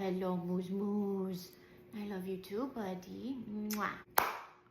Hello, Moose Moose. I love you too, buddy. Mwah.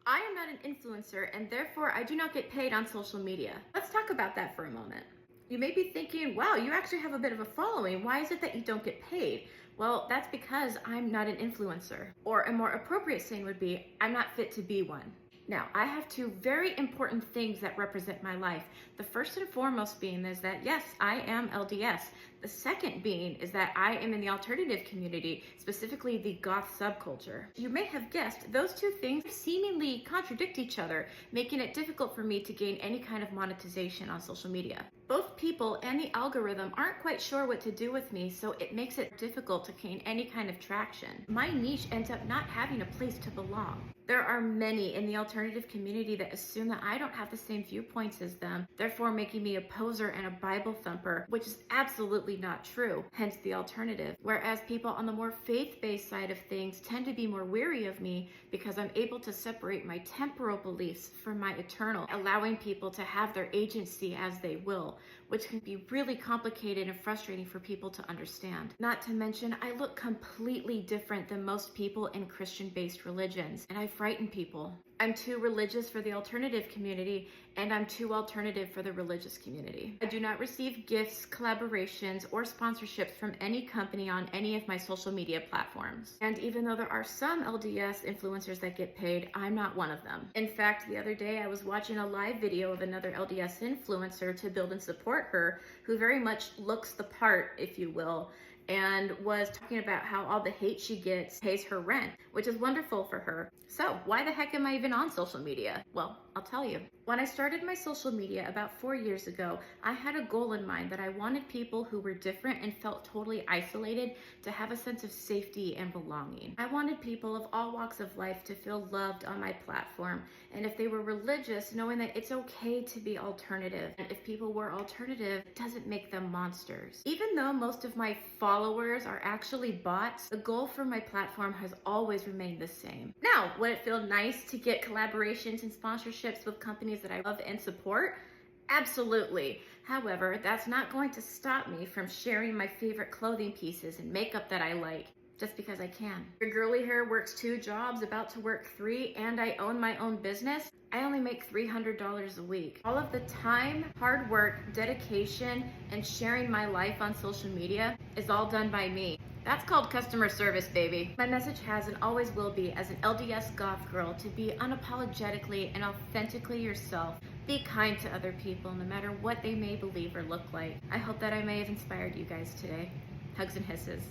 I am not an influencer and therefore I do not get paid on social media. Let's talk about that for a moment. You may be thinking, wow, you actually have a bit of a following. Why is it that you don't get paid? Well, that's because I'm not an influencer. Or a more appropriate saying would be, I'm not fit to be one. Now, I have two very important things that represent my life. The first and foremost being is that, yes, I am LDS. The second being is that I am in the alternative community, specifically the goth subculture. You may have guessed, those two things seemingly contradict each other, making it difficult for me to gain any kind of monetization on social media. Both people and the algorithm aren't quite sure what to do with me, so it makes it difficult to gain any kind of traction. My niche ends up not having a place to belong. There are many in the alternative community that assume that I don't have the same viewpoints as them, therefore making me a poser and a Bible thumper, which is absolutely not true, hence the alternative. Whereas people on the more faith-based side of things tend to be more weary of me because I'm able to separate my temporal beliefs from my eternal, allowing people to have their agency as they will, which can be really complicated and frustrating for people to understand. Not to mention, I look completely different than most people in Christian-based religions, and I frighten people. I'm too religious for the alternative community, and I'm too alternative for the religious community. I do not receive gifts, collaborations, or sponsorships from any company on any of my social media platforms. And even though there are some LDS influencers that get paid, I'm not one of them. In fact, the other day I was watching a live video of another LDS influencer to build and support her, who very much looks the part, if you will, and was talking about how all the hate she gets pays her rent, which is wonderful for her. So why the heck am I even on social media? Well, I'll tell you. When I started my social media about 4 years ago, I had a goal in mind that I wanted people who were different and felt totally isolated to have a sense of safety and belonging. I wanted people of all walks of life to feel loved on my platform, and if they were religious, knowing that it's okay to be alternative. And if people were alternative, it doesn't make them monsters. Even though most of my followers are actually bots, the goal for my platform has always remained the same. Now, would it feel nice to get collaborations and sponsorships with companies that I love and support? Absolutely. However, that's not going to stop me from sharing my favorite clothing pieces and makeup that I like, just because I can. Your girly hair works 2 jobs, about to work 3, and I own my own business. I only make $300 a week. All of the time, hard work, dedication, and sharing my life on social media is all done by me. That's called customer service, baby. My message has and always will be, as an LDS goth girl, to be unapologetically and authentically yourself. Be kind to other people, no matter what they may believe or look like. I hope that I may have inspired you guys today. Hugs and hisses.